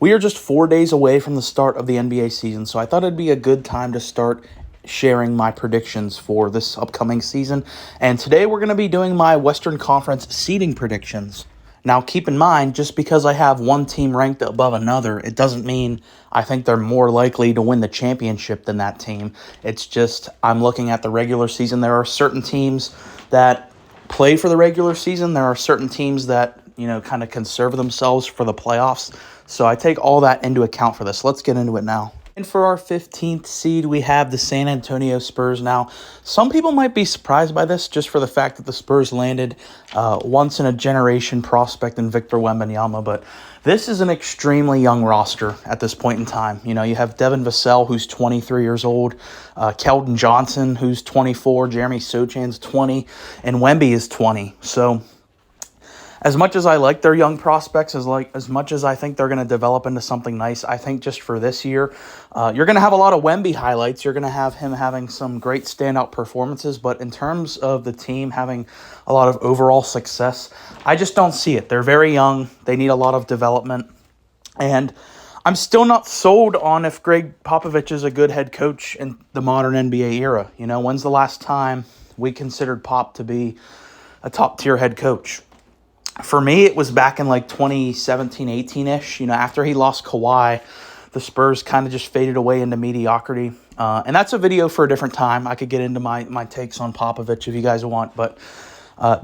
We are just 4 days away from the start of the NBA season, so I thought it'd be a good time to start sharing my predictions for this upcoming season. And today we're going to be doing my Western Conference seeding predictions. Now, keep in mind, just because I have one team ranked above another, it doesn't mean I think they're more likely to win the championship than that team. It's just I'm looking at the regular season. There are certain teams that play for the regular season. There are certain teams that, kind of conserve themselves for the playoffs. So I take all that into account for this. Let's get into it now. And for our 15th seed, we have the San Antonio Spurs. Now, some people might be surprised by this just for the fact that the Spurs landed once-in-a-generation prospect in Victor Wembanyama, but this is an extremely young roster at this point in time. You have Devin Vassell, who's 23 years old, Keldon Johnson, who's 24, Jeremy Sochan's 20, and Wemby is 20. So as much as I like their young prospects, as much as I think they're going to develop into something nice, I think just for this year, you're going to have a lot of Wemby highlights. You're going to have him having some great standout performances, but in terms of the team having a lot of overall success, I just don't see it. They're very young. They need a lot of development, and I'm still not sold on if Greg Popovich is a good head coach in the modern NBA era. When's the last time we considered Pop to be a top-tier head coach? For me, it was back in 2017, 18-ish. After he lost Kawhi, the Spurs kind of just faded away into mediocrity. And that's a video for a different time. I could get into my takes on Popovich if you guys want. But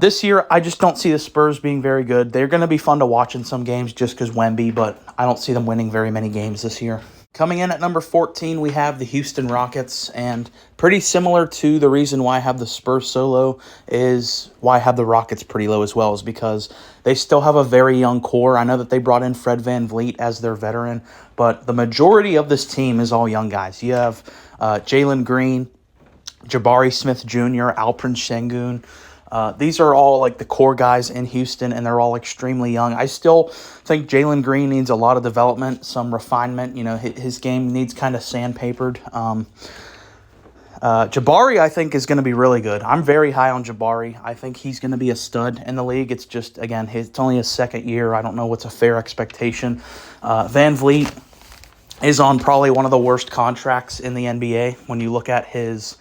this year, I just don't see the Spurs being very good. They're going to be fun to watch in some games just because Wemby, but I don't see them winning very many games this year. Coming in at number 14, we have the Houston Rockets, and pretty similar to the reason why I have the Spurs so low is why I have the Rockets pretty low as well, is because they still have a very young core. I know that they brought in Fred VanVleet as their veteran, but the majority of this team is all young guys. You have Jalen Green, Jabari Smith Jr., Alperen Sengun. These are all the core guys in Houston, and they're all extremely young. I still think Jalen Green needs a lot of development, some refinement. His game needs kind of sandpapered. Jabari, I think, is going to be really good. I'm very high on Jabari. I think he's going to be a stud in the league. It's just, again, it's only his second year. I don't know what's a fair expectation. VanVleet is on probably one of the worst contracts in the NBA when you look at his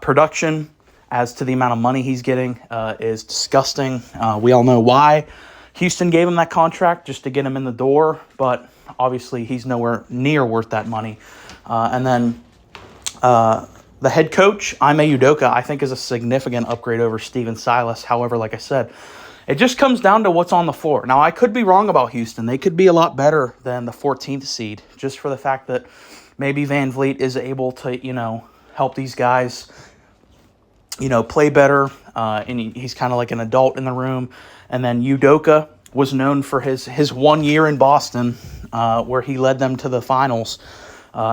production. As to the amount of money he's getting is disgusting. We all know why Houston gave him that contract, just to get him in the door, but obviously he's nowhere near worth that money. And then the head coach, Ime Udoka, I think is a significant upgrade over Steven Silas. However, like I said, it just comes down to what's on the floor. Now, I could be wrong about Houston. They could be a lot better than the 14th seed, just for the fact that maybe VanVleet is able to, help these guys play better, and he's kind of like an adult in the room. And then Udoka was known for his 1 year in Boston, where he led them to the finals.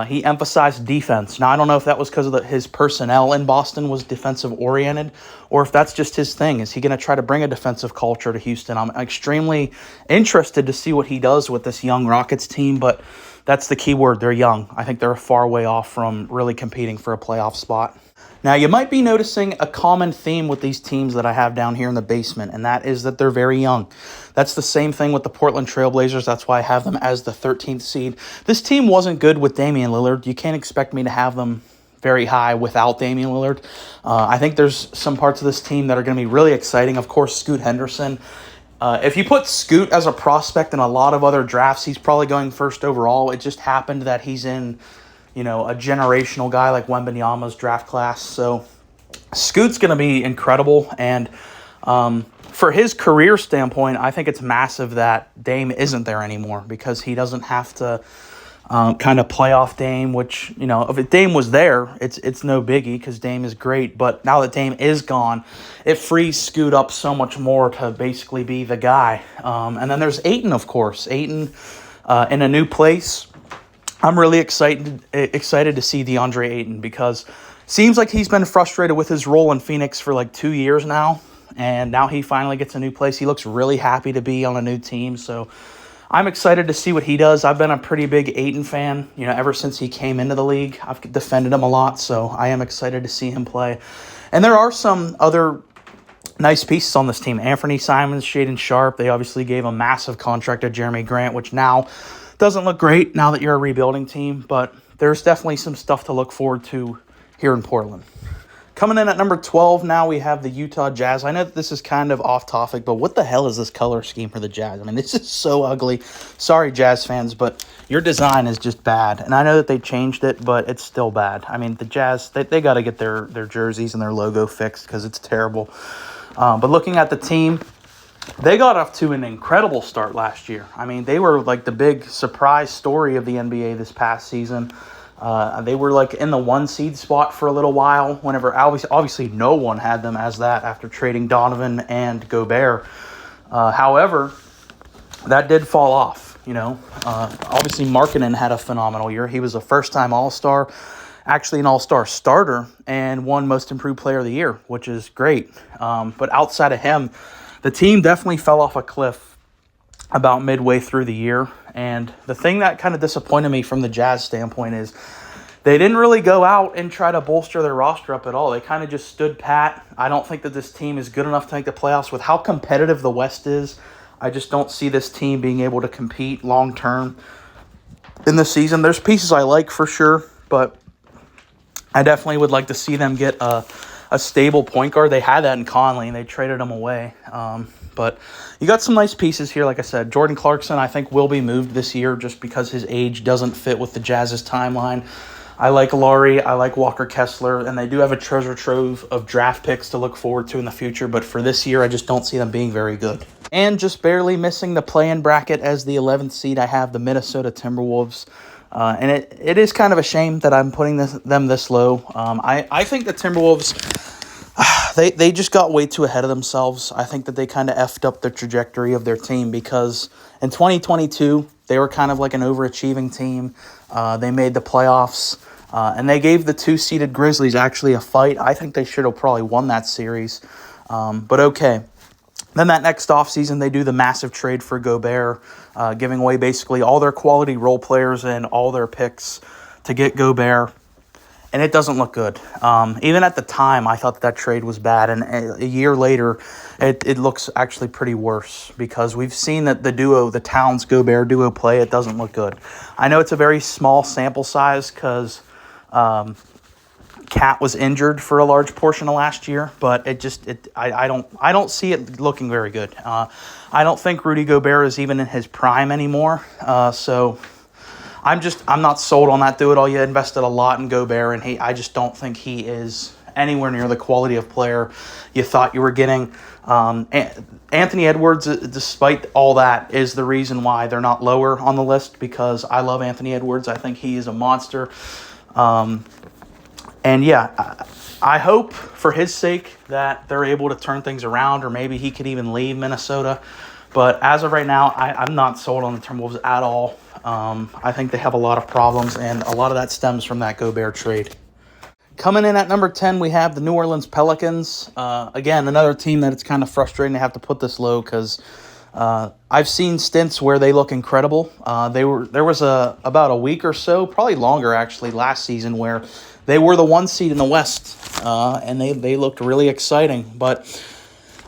He emphasized defense. Now, I don't know if that was because of his personnel in Boston was defensive-oriented, or if that's just his thing. Is he going to try to bring a defensive culture to Houston? I'm extremely interested to see what he does with this young Rockets team, but that's the key word. They're young. I think they're a far way off from really competing for a playoff spot. Now, you might be noticing a common theme with these teams that I have down here in the basement, and that is that they're very young. That's the same thing with the Portland Trailblazers. That's why I have them as the 13th seed. This team wasn't good with Damian Lillard. You can't expect me to have them very high without Damian Lillard. I think there's some parts of this team that are going to be really exciting. Of course, Scoot Henderson. If you put Scoot as a prospect in a lot of other drafts, he's probably going first overall. It just happened that he's in a generational guy like Wembanyama's draft class. So Scoot's going to be incredible. And for his career standpoint, I think it's massive that Dame isn't there anymore, because he doesn't have to kind of play off Dame, which, if Dame was there, it's no biggie because Dame is great. But now that Dame is gone, it frees Scoot up so much more to basically be the guy. And then there's Ayton, of course. Ayton in a new place. I'm really excited to see DeAndre Ayton, because seems like he's been frustrated with his role in Phoenix for 2 years now, and now he finally gets a new place. He looks really happy to be on a new team, so I'm excited to see what he does. I've been a pretty big Ayton fan, ever since he came into the league. I've defended him a lot, so I am excited to see him play. And there are some other nice pieces on this team. Anthony Simons, Shaedon Sharpe, they obviously gave a massive contract to Jeremy Grant, which now Doesn't look great now that you're a rebuilding team, but there's definitely some stuff to look forward to here in Portland. Coming in at number 12 now, we have the Utah Jazz. I know that this is kind of off topic, but what the hell is this color scheme for the Jazz? I mean, this is so ugly. Sorry, Jazz fans, but your design is just bad. And I know that they changed it, but it's still bad. I mean, the Jazz, they got to get their jerseys and their logo fixed because it's terrible. But looking at the team, they got off to an incredible start last year. I mean, they were like the big surprise story of the NBA this past season. They were like in the 1 seed spot for a little while whenever obviously no one had them as that after trading Donovan and Gobert. However, that did fall off, you know. Obviously Markkanen had a phenomenal year. He was a first-time All-Star, actually an All-Star starter, and won Most Improved Player of the Year, which is great. But outside of him, the team definitely fell off a cliff about midway through the year. And the thing that kind of disappointed me from the Jazz standpoint is they didn't really go out and try to bolster their roster up at all. They kind of just stood pat. I don't think that this team is good enough to make the playoffs. With how competitive the West is, I just don't see this team being able to compete long-term in the season. There's pieces I like for sure, but I definitely would like to see them get a stable point guard. They had that in Conley, and they traded him away. But you got some nice pieces here. Like I said, Jordan Clarkson, I think, will be moved this year just because his age doesn't fit with the Jazz's timeline. I like Laurie. I like Walker Kessler. And they do have a treasure trove of draft picks to look forward to in the future. But for this year, I just don't see them being very good. And just barely missing the play-in bracket as the 11th seed, I have the Minnesota Timberwolves. And it is kind of a shame that I'm putting them this low. I think the Timberwolves, they just got way too ahead of themselves. I think that they kind of effed up the trajectory of their team because in 2022, they were kind of like an overachieving team. They made the playoffs, and they gave the 2-seeded Grizzlies actually a fight. I think they should have probably won that series, but okay. Then that next offseason, they do the massive trade for Gobert, giving away basically all their quality role players and all their picks to get Gobert. And it doesn't look good. Even at the time, I thought that trade was bad. And a year later, it looks actually pretty worse because we've seen that the Towns-Gobert duo play. It doesn't look good. I know it's a very small sample size because Cat was injured for a large portion of last year, but I don't see it looking very good. I don't think Rudy Gobert is even in his prime anymore. So I'm not sold on that dude. You invested a lot in Gobert, and I just don't think he is anywhere near the quality of player you thought you were getting. Anthony Edwards, despite all that, is the reason why they're not lower on the list because I love Anthony Edwards. I think he is a monster. And yeah, I hope for his sake that they're able to turn things around, or maybe he could even leave Minnesota. But as of right now, I'm not sold on the Timberwolves at all. I think they have a lot of problems, and a lot of that stems from that Gobert trade. Coming in at number 10, we have the New Orleans Pelicans. Again, another team that it's kind of frustrating to have to put this low because I've seen stints where they look incredible. There was about a week or so, probably longer actually, last season where they were the 1 seed in the West, and they looked really exciting. But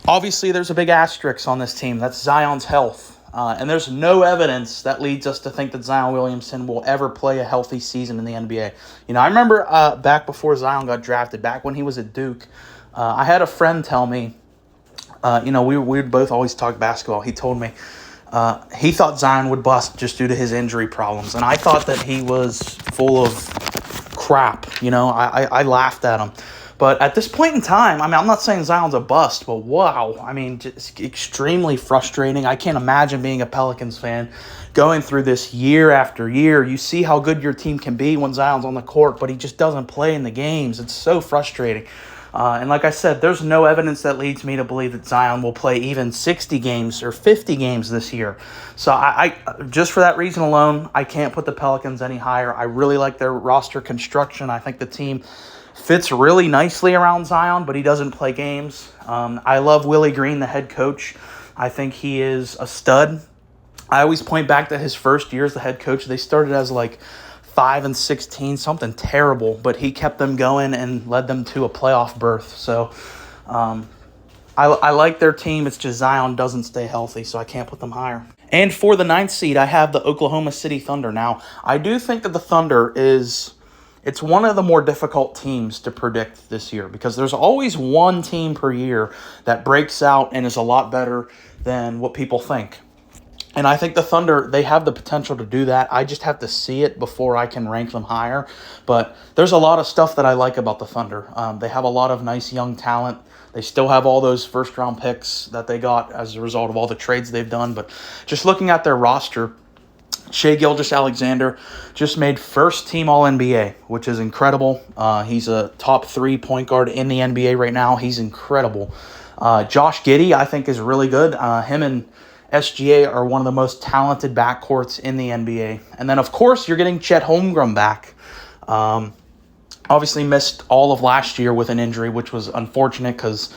obviously there's a big asterisk on this team. That's Zion's health. And there's no evidence that leads us to think that Zion Williamson will ever play a healthy season in the NBA. You know, I remember back before Zion got drafted, back when he was at Duke, I had a friend tell me, we would both always talk basketball. He told me he thought Zion would bust just due to his injury problems. And I thought that he was full of crap. I laughed at him. But at this point in time, I'm not saying Zion's a bust, but wow. Just extremely frustrating. I can't imagine being a Pelicans fan going through this year after year. You see how good your team can be when Zion's on the court, but he just doesn't play in the games. It's so frustrating. And like I said, there's no evidence that leads me to believe that Zion will play even 60 games or 50 games this year. So I just for that reason alone, I can't put the Pelicans any higher. I really like their roster construction. I think the team fits really nicely around Zion, but he doesn't play games. I love Willie Green, the head coach. I think he is a stud. I always point back to his first year as the head coach. They started as 5-16, something terrible, but he kept them going and led them to a playoff berth. So I like their team. It's just Zion doesn't stay healthy, so I can't put them higher. And for the ninth seed, I have the Oklahoma City Thunder. Now, I do think that the Thunder it's one of the more difficult teams to predict this year because there's always one team per year that breaks out and is a lot better than what people think. And I think the Thunder, they have the potential to do that. I just have to see it before I can rank them higher. But there's a lot of stuff that I like about the Thunder. They have a lot of nice young talent. They still have all those first-round picks that they got as a result of all the trades they've done. But just looking at their roster, Shai Gilgeous-Alexander just made first-team All-NBA, which is incredible. He's a top 3 point guard in the NBA right now. He's incredible. Josh Giddey, I think, is really good. Him and SGA are one of the most talented backcourts in the NBA. And then, of course, you're getting Chet Holmgren back. Obviously missed all of last year with an injury, which was unfortunate because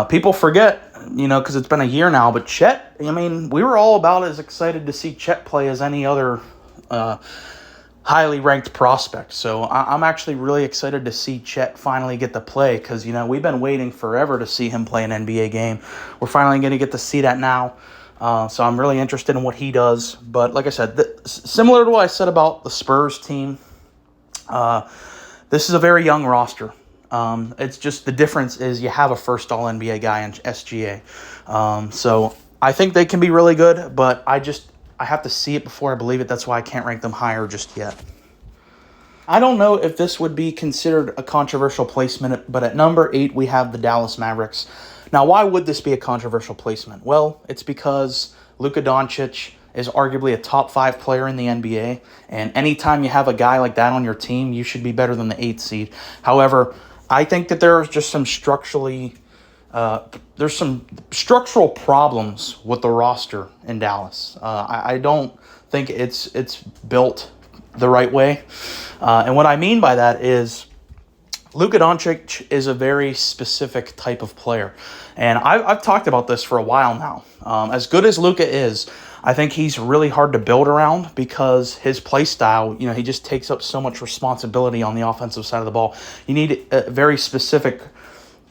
people forget, because it's been a year now. But Chet, we were all about as excited to see Chet play as any other highly ranked prospect. So I'm actually really excited to see Chet finally get to play because, we've been waiting forever to see him play an NBA game. We're finally going to get to see that now. So I'm really interested in what he does. But like I said, similar to what I said about the Spurs team, this is a very young roster. It's just the difference is you have a first All-NBA guy in SGA. So I think they can be really good, but I have to see it before I believe it. That's why I can't rank them higher just yet. I don't know if this would be considered a controversial placement, but at number 8 we have the Dallas Mavericks. Now, why would this be a controversial placement? Well, it's because Luka Doncic is arguably a top 5 player in the NBA, and anytime you have a guy like that on your team, you should be better than the 8th seed. However, I think that there's just some structural problems with the roster in Dallas. I don't think it's built the right way, and what I mean by that is Luka Doncic is a very specific type of player, and I've talked about this for a while now. As good as Luka is, I think he's really hard to build around because his play style, he just takes up so much responsibility on the offensive side of the ball. You need very specific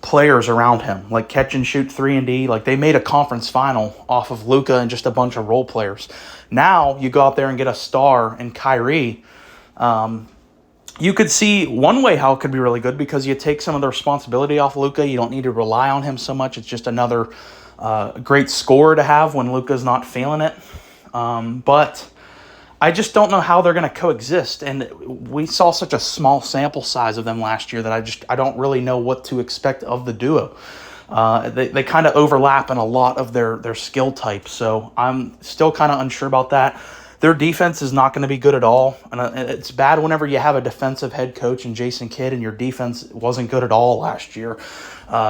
players around him, like catch and shoot 3 and D. Like they made a conference final off of Luka and just a bunch of role players. Now you go out there and get a star in Kyrie. You could see one way how it could be really good because you take some of the responsibility off Luka. You don't need to rely on him so much. It's just another great scorer to have when Luka's not feeling it. But I just don't know how they're going to coexist. And we saw such a small sample size of them last year that I don't really know what to expect of the duo. They kind of overlap in a lot of their skill types. So I'm still kind of unsure about that. Their defense is not going to be good at all. And it's bad whenever you have a defensive head coach in Jason Kidd and your defense wasn't good at all last year.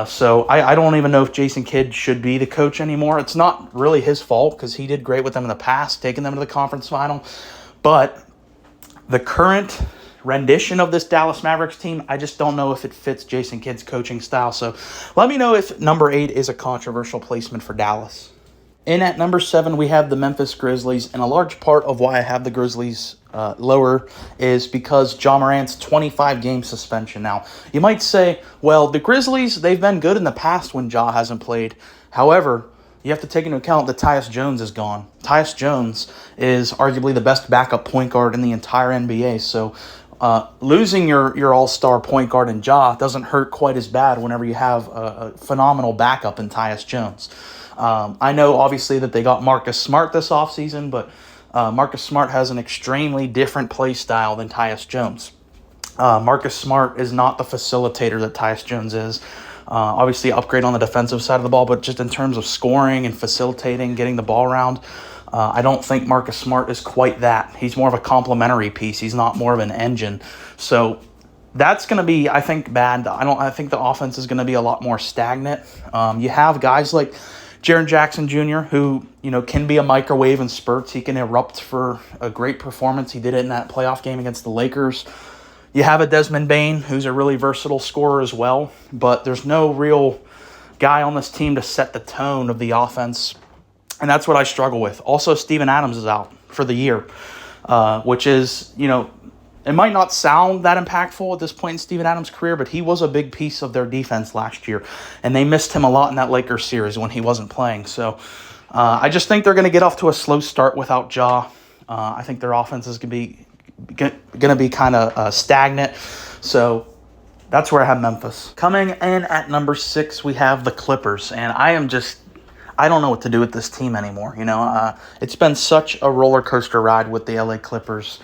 So I don't even know if Jason Kidd should be the coach anymore. It's not really his fault because he did great with them in the past, taking them to the conference final. But the current rendition of this Dallas Mavericks team, I just don't know if it fits Jason Kidd's coaching style. So let me know if number 8 is a controversial placement for Dallas. In at number 7, we have the Memphis Grizzlies, and a large part of why I have the Grizzlies lower is because Ja Morant's 25-game suspension. Now, you might say, well, the Grizzlies, they've been good in the past when Ja hasn't played. However, you have to take into account that Tyus Jones is gone. Tyus Jones is arguably the best backup point guard in the entire NBA, so losing your all-star point guard in Ja doesn't hurt quite as bad whenever you have a phenomenal backup in Tyus Jones. I know, obviously, that they got Marcus Smart this offseason, but Marcus Smart has an extremely different play style than Tyus Jones. Marcus Smart is not the facilitator that Tyus Jones is. Obviously, upgrade on the defensive side of the ball, but just in terms of scoring and facilitating, getting the ball around, I don't think Marcus Smart is quite that. He's more of a complementary piece. He's not more of an engine. So that's going to be, I think, bad. I think the offense is going to be a lot more stagnant. You have guys like Jaren Jackson Jr., who, can be a microwave in spurts. He can erupt for a great performance. He did it in that playoff game against the Lakers. You have a Desmond Bane, who's a really versatile scorer as well, but there's no real guy on this team to set the tone of the offense, and that's what I struggle with. Also, Steven Adams is out for the year, which is, it might not sound that impactful at this point in Steven Adams' career, but he was a big piece of their defense last year, and they missed him a lot in that Lakers series when he wasn't playing. So I just think they're going to get off to a slow start without Ja. I think their offense is going to be kind of stagnant. So that's where I have Memphis. Coming in at number 6, we have the Clippers, and I don't know what to do with this team anymore. It's been such a roller coaster ride with the LA Clippers.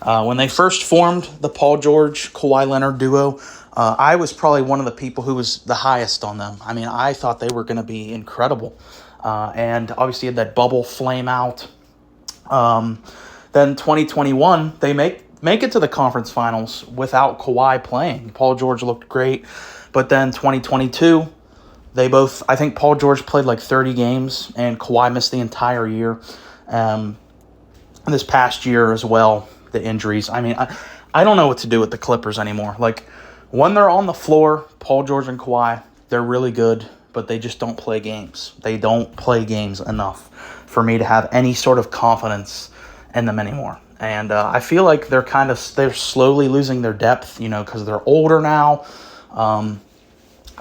When they first formed the Paul George, Kawhi Leonard duo, I was probably one of the people who was the highest on them. I mean, I thought they were going to be incredible. And obviously had that bubble flame out. Then 2021, they make it to the conference finals without Kawhi playing. Paul George looked great. But then 2022, I think Paul George played like 30 games and Kawhi missed the entire year. And this past year as well, the injuries. I mean, I don't know what to do with the Clippers anymore. Like, when they're on the floor, Paul George and Kawhi, they're really good, but they just don't play games. They don't play games enough for me to have any sort of confidence in them anymore. And I feel like they're slowly losing their depth, because they're older now.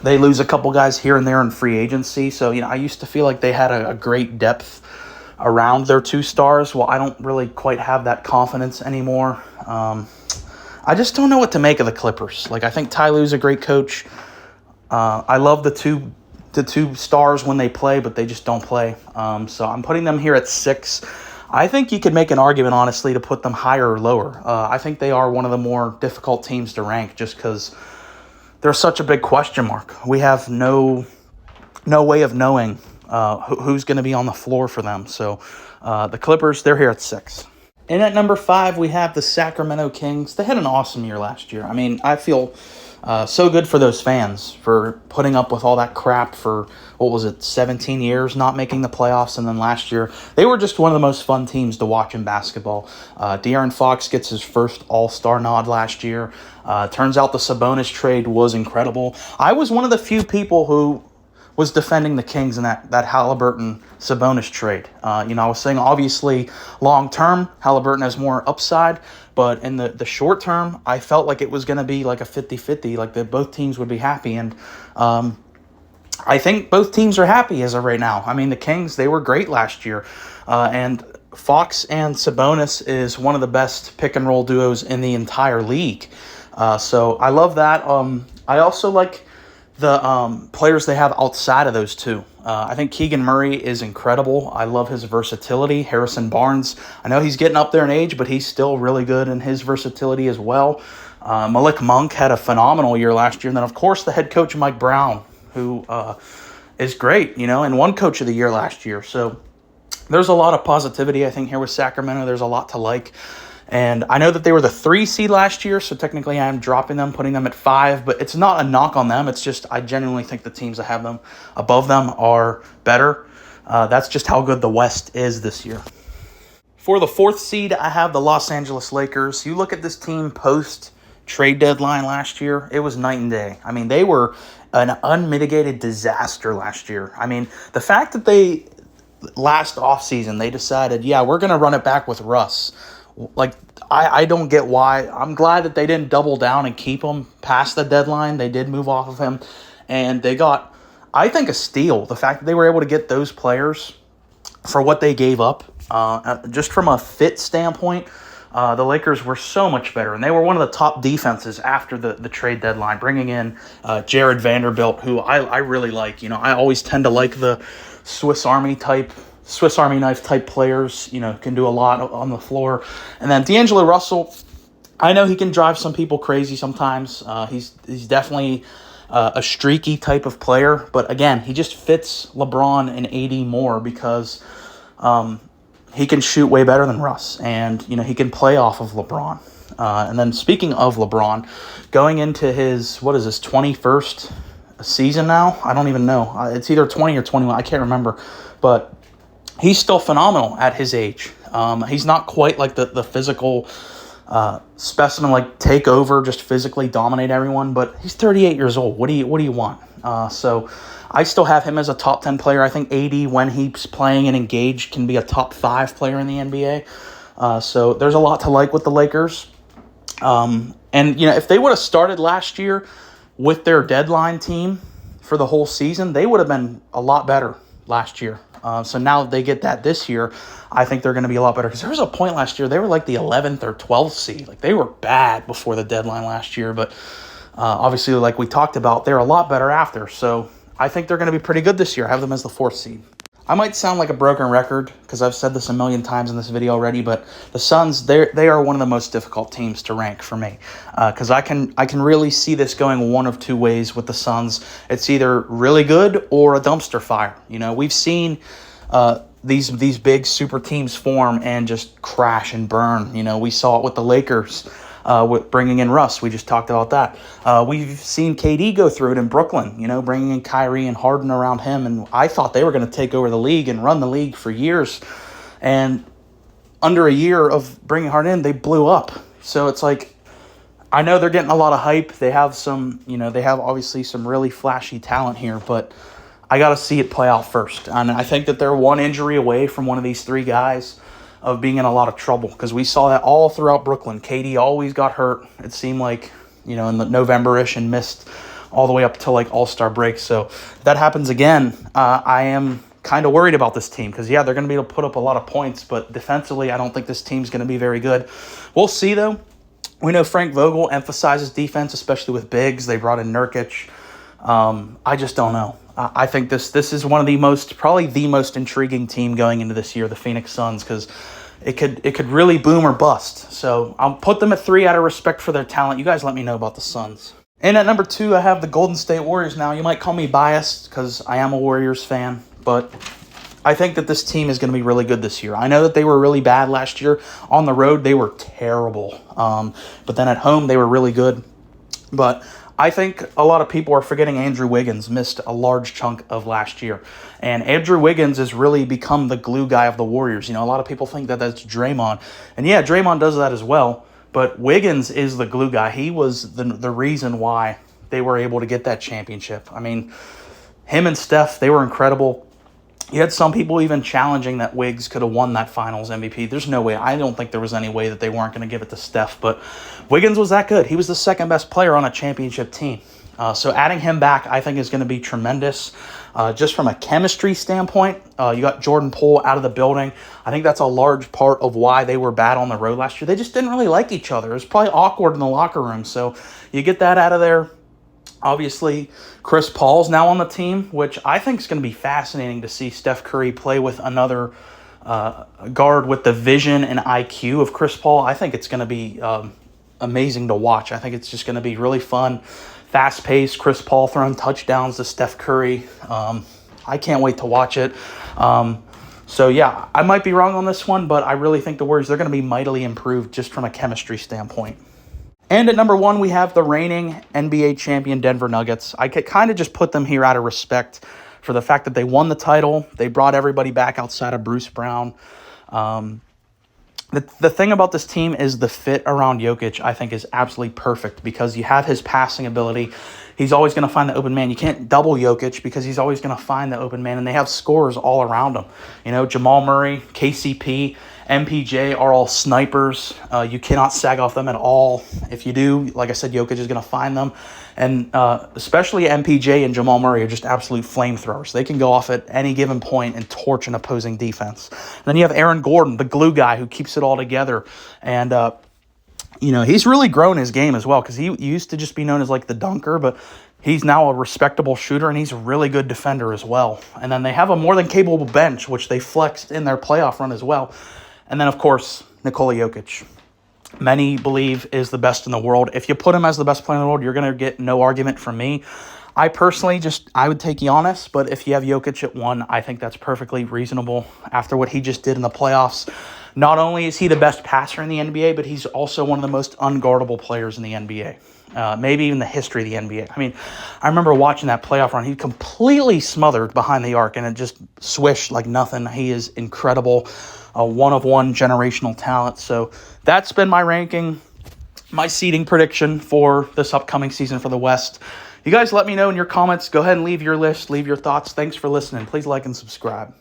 They lose a couple guys here and there in free agency. So, I used to feel like they had a great depth around their 2 stars. Well, I don't really quite have that confidence anymore. I just don't know what to make of the Clippers. Like, I think Ty Lue's a great coach. I love the two stars when they play, but they just don't play. So I'm putting them here at 6. I think you could make an argument, honestly, to put them higher or lower. I think they are one of the more difficult teams to rank just because they're such a big question mark. We have no way of knowing who's going to be on the floor for them. So the Clippers, they're here at 6. And at number 5, we have the Sacramento Kings. They had an awesome year last year. I mean, I feel so good for those fans for putting up with all that crap for, 17 years not making the playoffs. And then last year, they were just one of the most fun teams to watch in basketball. De'Aaron Fox gets his first All-Star nod last year. Turns out the Sabonis trade was incredible. I was one of the few people who was defending the Kings in that Halliburton-Sabonis trade. I was saying, obviously, long-term, Halliburton has more upside, but in the short term, I felt like it was going to be like a 50-50, like that both teams would be happy, and I think both teams are happy as of right now. I mean, the Kings, they were great last year, and Fox and Sabonis is one of the best pick-and-roll duos in the entire league. So I love that. I also like the players they have outside of those two. I think Keegan Murray is incredible. I love his versatility. Harrison Barnes, I know he's getting up there in age, but he's still really good in his versatility as well. Malik Monk had a phenomenal year last year. And then, of course, the head coach, Mike Brown, who is great, and won Coach of the Year last year. So there's a lot of positivity, I think, here with Sacramento. There's a lot to like. And I know that they were the 3 seed last year, so technically I'm dropping them, putting them at 5. But it's not a knock on them. It's just I genuinely think the teams that have them above them are better. That's just how good the West is this year. For the 4th seed, I have the Los Angeles Lakers. You look at this team post-trade deadline last year, it was night and day. I mean, they were an unmitigated disaster last year. I mean, the fact that they last offseason, they decided, we're going to run it back with Russ. Like, I don't get why. I'm glad that they didn't double down and keep him past the deadline. They did move off of him, and they got, I think, a steal. The fact that they were able to get those players for what they gave up, just from a fit standpoint, the Lakers were so much better, and they were one of the top defenses after the trade deadline, bringing in Jared Vanderbilt, who I really like. I always tend to like the Swiss Army knife type players, can do a lot on the floor. And then D'Angelo Russell, I know he can drive some people crazy sometimes. He's definitely a streaky type of player. But again, he just fits LeBron and AD more because he can shoot way better than Russ. And, he can play off of LeBron. And then speaking of LeBron, going into his, 21st season now? I don't even know. It's either 20 or 21. I can't remember. But he's still phenomenal at his age. He's not quite like the physical specimen, like take over, just physically dominate everyone. But he's 38 years old. What do you want? So I still have him as a top 10 player. I think AD, when he's playing and engaged, can be a top 5 player in the NBA. So there's a lot to like with the Lakers. And if they would have started last year with their deadline team for the whole season, they would have been a lot better last year. So now they get that this year. I think they're going to be a lot better, because there was a point last year they were like the 11th or 12th seed. Like, they were bad before the deadline last year, but obviously, like we talked about, they're a lot better after. So I think they're going to be pretty good this year. I have them as the 4th seed. I might sound like a broken record because I've said this a million times in this video already, but the Suns, they are one of the most difficult teams to rank for me, because I can really see this going one of two ways with the Suns. It's either really good or a dumpster fire. You know, we've seen these big super teams form and just crash and burn. You know, we saw it with the Lakers. With bringing in Russ, we just talked about that. We've seen KD go through it in Brooklyn, you know, bringing in Kyrie and Harden around him, and I thought they were going to take over the league and run the league for years, and under a year of bringing Harden in, they blew up. So it's like, I know they're getting a lot of hype. They have some, you know, they have obviously some really flashy talent here, but I got to see it play out first. And I think that they're one injury away from one of these three guys of being in a lot of trouble, because we saw that all throughout Brooklyn. KD always got hurt, it seemed like, you know, in the November-ish, and missed all the way up to like All-Star break. So if that happens again, I am kind of worried about this team, because, yeah, they're going to be able to put up a lot of points, but defensively, I don't think this team's going to be very good. We'll see, though. We know Frank Vogel emphasizes defense, especially with bigs. They brought in Nurkic. I just don't know. I think this is one of the probably the most intriguing team going into this year, the Phoenix Suns, because it could really boom or bust. So I'll put them at 3 out of respect for their talent. You guys let me know about the Suns. And at number 2, I have the Golden State Warriors. Now, you might call me biased because I am a Warriors fan, but I think that this team is going to be really good this year. I know that they were really bad last year. On the road, they were terrible. But then at home, they were really good. But I think a lot of people are forgetting Andrew Wiggins missed a large chunk of last year. And Andrew Wiggins has really become the glue guy of the Warriors. You know, a lot of people think that that's Draymond. And yeah, Draymond does that as well. But Wiggins is the glue guy. He was the reason why they were able to get that championship. I mean, him and Steph, they were incredible. You had some people even challenging that Wiggs could have won that Finals MVP. There's no way. I don't think there was any way that they weren't going to give it to Steph. But Wiggins was that good. He was the second best player on a championship team. So adding him back, I think, is going to be tremendous. Just from a chemistry standpoint, you got Jordan Poole out of the building. I think that's a large part of why they were bad on the road last year. They just didn't really like each other. It was probably awkward in the locker room. So you get that out of there. Obviously, Chris Paul's now on the team, which I think is going to be fascinating to see Steph Curry play with another guard with the vision and IQ of Chris Paul. I think it's going to be amazing to watch. I think it's just going to be really fun, fast-paced. Chris Paul throwing touchdowns to Steph Curry. I can't wait to watch it. So, yeah, I might be wrong on this one, but I really think the Warriors, they're going to be mightily improved just from a chemistry standpoint. And at number 1, we have the reigning NBA champion Denver Nuggets. I could kind of just put them here out of respect for the fact that they won the title. They brought everybody back outside of Bruce Brown. The thing about this team is the fit around Jokic, I think, is absolutely perfect, because you have his passing ability. He's always going to find the open man. You can't double Jokic because he's always going to find the open man, and they have scorers all around him. You know, Jamal Murray, KCP, MPJ are all snipers. You cannot sag off them at all. If you do, like I said, Jokic is going to find them. And especially MPJ and Jamal Murray are just absolute flamethrowers. They can go off at any given point and torch an opposing defense. And then you have Aaron Gordon, the glue guy who keeps it all together. And, you know, he's really grown his game as well, because he used to just be known as like the dunker, but he's now a respectable shooter, and he's a really good defender as well. And then they have a more than capable bench, which they flexed in their playoff run as well. And then, of course, Nikola Jokic. Many believe is the best in the world. If you put him as the best player in the world, you're going to get no argument from me. I personally I would take Giannis, but if you have Jokic at 1, I think that's perfectly reasonable after what he just did in the playoffs. Not only is he the best passer in the NBA, but he's also one of the most unguardable players in the NBA. Maybe even the history of the NBA. I mean, I remember watching that playoff run. He completely smothered behind the arc, and it just swished like nothing. He is incredible, a one-of-one generational talent. So that's been my ranking, my seeding prediction for this upcoming season for the West. You guys let me know in your comments. Go ahead and leave your list, leave your thoughts. Thanks for listening. Please like and subscribe.